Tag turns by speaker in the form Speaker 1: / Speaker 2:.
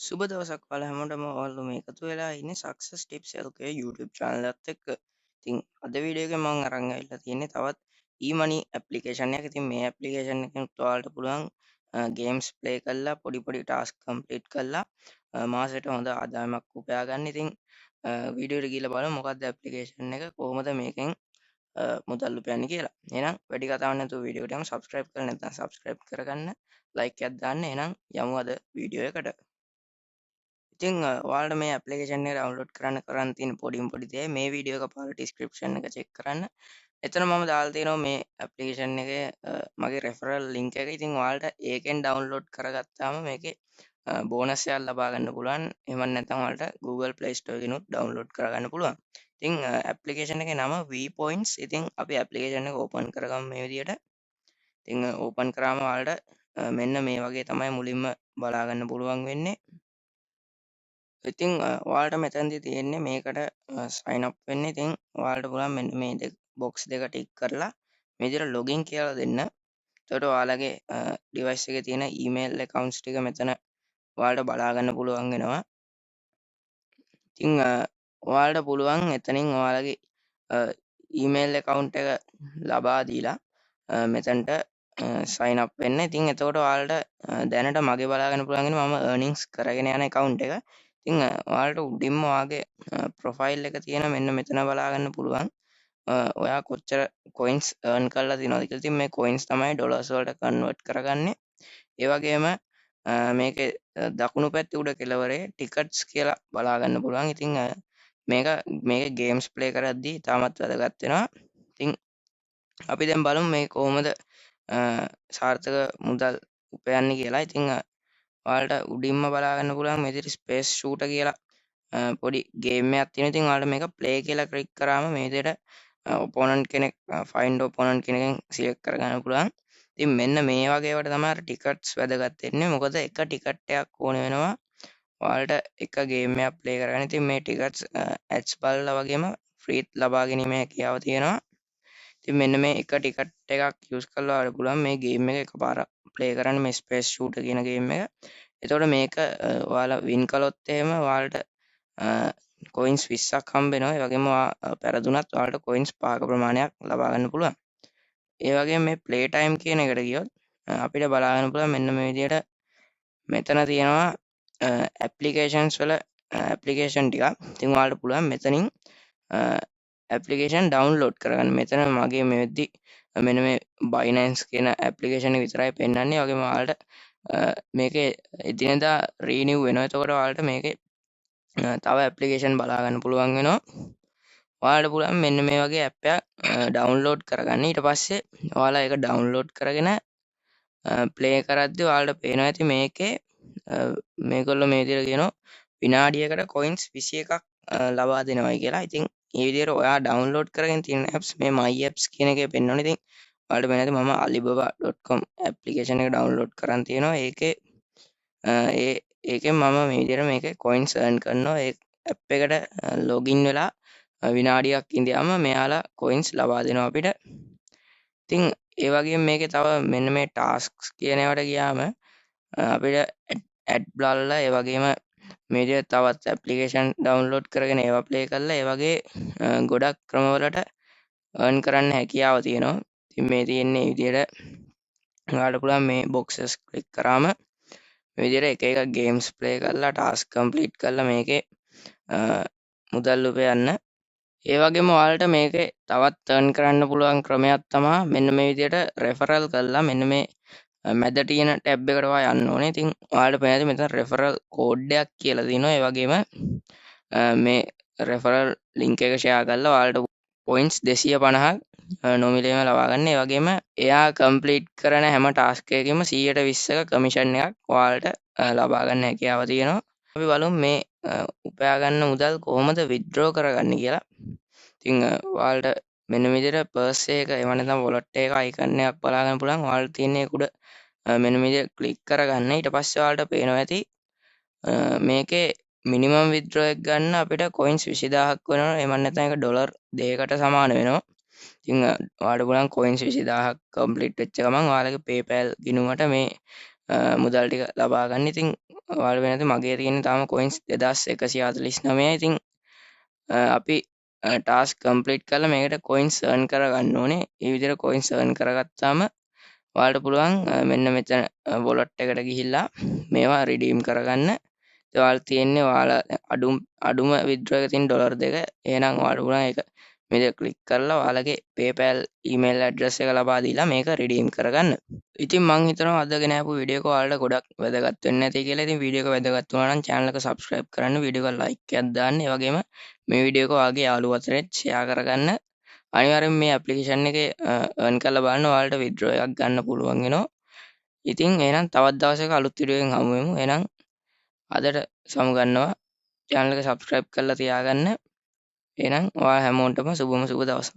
Speaker 1: සුබ දවසක් ඔයාලා හැමෝටම ඔයාලා මේ එකතු වෙලා ඉන්නේ success tips LK YouTube channel එකත් එක්ක. ඉතින් අද වීඩියෝ එකේ මම අරන් ආවිල්ලා තියෙන්නේ තවත් emoney application එකක්. ඉතින් මේ application එකෙන් ඔයාලට පුළුවන් games play කරලා පොඩි පොඩි task complete කරලා මාසෙට හොඳ ආදායමක් උපයා ගන්න. ඉතින් වීඩියෝ එකට ගිහලා බලමු මොකක්ද application එක කොහොමද මේකෙන් මුදල් උපයන්නේ කියලා. එහෙනම් වැඩි කතාවක් නැතුව වීඩියෝ එකට යමු. subscribe කරලා නැත්නම් subscribe කරගන්න. like එකක් දාන්න. එහෙනම් යමු අද වීඩියෝ එකට. ඉතින් ඔයාලට මේ ඇප්ලිකේෂන් එක ඩවුන්ලෝඩ් කරන්න තියෙන පොඩිම පොඩි දේ මේ වීඩියෝ එක පාර ඩිස්ක්‍රිප්ෂන් එක චෙක් කරන්න. එතන මම දාලා තියෙනවා මේ ඇප්ලිකේෂන් එකේ මගේ රෙෆරල් ලින්ක් එක. ඉතින් ඔයාලට ඒකෙන් ඩවුන්ලෝඩ් කරගත්තාම මේකේ බෝනස් එකක් ලබා ගන්න පුළුවන්. එහෙම නැත්නම් ඔයාලට Google Play Store එකෙනුත් ඩවුන්ලෝඩ් කරගන්න පුළුවන්. ඉතින් ඇප්ලිකේෂන් එකේ නම V Points. ඉතින් අපි ඇප්ලිකේෂන් එක ඕපන් කරගමු මේ විදිහට. ඉතින් ඕපන් කරාම ඔයාලට මෙන්න මේ වගේ තමයි මුලින්ම බලා ගන්න පුළුවන් වෙන්නේ. ඉතින් ඔයාලට මෙතනදී තියෙන්නේ මේකට sign up වෙන්න. ඉතින් ඔයාලට පුළුවන් මෙන්න මේ box දෙක ටික් කරලා මේ විදිහට login කියලා දෙන්න. එතකොට ඔයාලගේ device එකේ තියෙන email accounts ටික මෙතන ඔයාලට බලා ගන්න පුළුවන් වෙනවා. ඉතින් ඔයාලට පුළුවන් එතනින් ඔයාලගේ email account එක ලබා දීලා මෙතනට sign up වෙන්න. ඉතින් එතකොට ඔයාලට දැනට මගේ බලා ගන්න පුළුවන් වෙන්නේ මම earnings කරගෙන යන account එක. ඉතින් ඔයාලට උඩින්ම ඔයාගේ ප්‍රොෆයිල් එක තියෙන මෙන්න මෙතන බලා ගන්න පුළුවන්. ඔයා කොච්චර coins earn කරලා තියෙනවද කියලා. ඉතින් මේ coins තමයි dollars වලට convert කරගන්නේ. ඒ වගේම මේකේ දකුණු පැත්තේ උඩ කෙළවරේ tickets කියලා බලා ගන්න පුළුවන්. ඉතින් මේකේ games play කරද්දී තාමත් වැදගත් වෙනවා. ඉතින් අපි දැන් බලමු මේ කොහොමද සාර්ථක මුදල් උපයන්නේ කියලා. ඉතින් ඔයාලට උඩින්ම බලා ගන්න පුළුවන් මේ විදිහට ස්පේස් ෂූටර් කියලා පොඩි ගේම් එකක් තියෙනවා. ඉතින් ඔයාලට මේක ප්ලේ කියලා ක්ලික් කරාම මේ විදිහට ඔපොනන්ට් කෙනෙක් ෆයින්ඩ් ඔපොනන්ට් කෙනකින් සිලෙක්ට් කරගන්න පුළුවන්. ඉතින් මෙන්න මේ වගේ ඒවාට තමයි අර ටිකට්ස් වැදගත් වෙන්නේ. මොකද එක ටිකට් එකක් ඕනේ වෙනවා ඔයාලට එක ගේම් එකක් ප්ලේ කරගන්න. ඉතින් මේ ටිකට්ස් ඇඩ්ස් බලලා වගේම ෆ්‍රීත් ලබා ගැනීමේ හැකියාව තියෙනවා. ඉතින් මෙන්න මේ එක ටිකට් එකක් යූස් කරලා ඔයාලට පුළුවන් මේ ගේම් එක එකපාරක් ප්ලේ කරන්න මේ ස්පේස් ෂූටර් කියන ගේම් එක. එතකොට මේක ඔයාලා වින් කළොත් එහෙම ඔයාලට කොයින්ස් 20ක් හම්බ වෙනවා. ඒ වගේම පෙරදුනත් ඔයාලට කොයින්ස් 5ක ප්‍රමාණයක් ලබා ගන්න පුළුවන්. ඒ වගේම මේ ප්ලේ ටයිම් කියන එකට ගියොත් අපිට බලා ගන්න පුළුවන් මෙන්න මේ විදිහට මෙතන තියෙනවා ඇප්ලිකේෂන්ස් වල ඇප්ලිකේෂන් ටිකක්. ඉතින් ඔයාලට පුළුවන් මෙතනින් ඇප්ලිකේෂන් ඩවුන්ලෝඩ් කරගන්න. මෙතන මගේ මේ වෙද්දි මෙන්න මේ Binance කියන ඇප්ලිකේෂන් එක විතරයි පෙන්වන්නේ. ඒ වගේම ඔයාලට මේකේ එදිනෙදා රීනිව් වෙනවා. එතකොට ඔයාලට මේකේ තව ඇප්ලිකේෂන් බලා ගන්න පුළුවන් වෙනවා. ඔයාලට පුළුවන් මෙන්න මේ වගේ ඇප් එකක් ඩවුන්ලෝඩ් කරගන්න. ඊට පස්සේ ඔයාලා ඒක ඩවුන්ලෝඩ් කරගෙන ප්ලේ කරද්දී ඔයාලට පේනවා ඇති මේකේ මේගොල්ලෝ මේ විදිහට කියනවා විනාඩියකට කොයින්ස් 21ක් ලබා දෙනවයි කියලා. ඉතින් මේ විදිහට ඔයා ඩවුන්ලෝඩ් කරගෙන තියෙන apps මේ my apps කියන එකේ පෙන්වන්නේ. ඉතින් ඔයාලට වෙන ඇති මම alibaba.com ඇප්ලිකේෂන් එක ඩවුන්ලෝඩ් කරන් තියෙනවා. ඒකෙන් මම මේ විදිහට මේකේ coins earn කරනවා. ඒ app එකට login වෙලා විනාඩියක් ඉඳියාම මෙයාලා coins ලබා දෙනවා අපිට. ඉතින් ඒ වගේම මේකේ තව මෙන්න මේ tasks කියන ඒවාට ගියාම අපිට ඇඩ් බලලා ඒ වගේම මේ විදිහට තවත් ඇප්ලිකේෂන් ඩවුන්ලෝඩ් කරගෙන ඒවා ප්ලේ කරලා ඒ වගේ ගොඩක් ක්‍රමවලට earn කරන්න හැකියාව තියෙනවා. ඉතින් මේ තියෙන්නේ මේ විදිහට ඔයාලට පුළුවන් මේ boxes ක්ලික් කරාම මේ විදිහට එක එක games play කරලා task complete කරලා මේකේ මුදල් උපයන්න. ඒ වගේම ඔයාලට මේකේ තවත් earn කරන්න පුළුවන් ක්‍රමයක් තමයි මෙන්න මේ විදිහට referral කරලා මෙන්න මේ මැද තියෙන ටැබ් එකට ඔයා යන්න ඕනේ. ඉතින් ඔයාලට පේනවා මෙතන referral code එකක් කියලා තියෙනවා. ඒ වගේම මේ referral link එක share කරලා ඔයාලට points 250ක් නොමිලේම ලබා ගන්න. ඒ වගේම එයා complete කරන හැම task එකකම 120ක commission එකක් ඔයාලට ලබා ගන්න හැකියාව තියෙනවා. අපි බලමු මේ උපයා ගන්න මුදල් කොහොමද withdraw කරගන්නේ කියලා. ඉතින් ඔයාලට මෙන්න මේ විදිහට purse එක එහෙම නැත්නම් wallet එක icon එකක් බලා ගන්න පුළුවන්. ඔයාලට තියෙන එක උඩ මෙන්න මේ විදිහට ක්ලික් කරගන්න. ඊට පස්සේ ඔයාලට පේනවා ඇති මේකේ මිනිමම් withdraw එක ගන්න අපිට coins 20000ක් වෙනවා. එහෙම නැත්නම් ඒක ඩොලර් 2කට සමාන වෙනවා. ඉතින් ඔයාලට පුළුවන් coins 20000ක් complete වෙච්ච ගමන් ඔයාලගේ PayPal ගිණුමට මේ මුදල් ටික ලබා ගන්න. ඉතින් ඔයාලා වෙනද මගේ තියෙන්නේ තාම coins 2149. ඉතින් අපි ටාස්ක් කම්ප්ලීට් කරලා මේකට coins earn කරගන්න ඕනේ. මේ විදිහට coins earn කරගත්තාම ඔයාලට පුළුවන් මෙන්න මෙතන wallet එකට ගිහිල්ලා මේවා redeem කරගන්න. ඉතින් ඔයාලා තියෙන්නේ ඔයාලා අඩුම withdraw එක තියෙන $2. එහෙනම් ඔයාලට පුළුවන් ඒක මේක ක්ලික් කරලා ඔයාලගේ PayPal email address එක ලබා දීලා මේක redeem කරගන්න. ඉතින් මං හිතනවා අද ගෙන ආපු වීඩියෝ එක ඔයාලට ගොඩක් වැදගත් වෙන්න ඇති කියලා. ඉතින් වීඩියෝ එක වැදගත් වුණා නම් channel එක subscribe කරන්න, වීඩියෝ එක like එකක් දාන්න. ඒ වගේම මේ වීඩියෝ එක ඔයාගේ යාළුවෝ අතරේ share කරගන්න. අනිවාර්යෙන් මේ application එකේ earn කරලා බලන්න ඔයාලට withdraw එකක් ගන්න පුළුවන් වෙනවා. ඉතින් එහෙනම් තවත් දවසක අලුත් වීඩියෝ එකකින් හමු වෙමු. එහෙනම් අදට සමුගන්නවා. channel එක subscribe කරලා තියාගන්න. එහෙනම් ඔයා හැමෝටම සුබම සුබ දවසක්.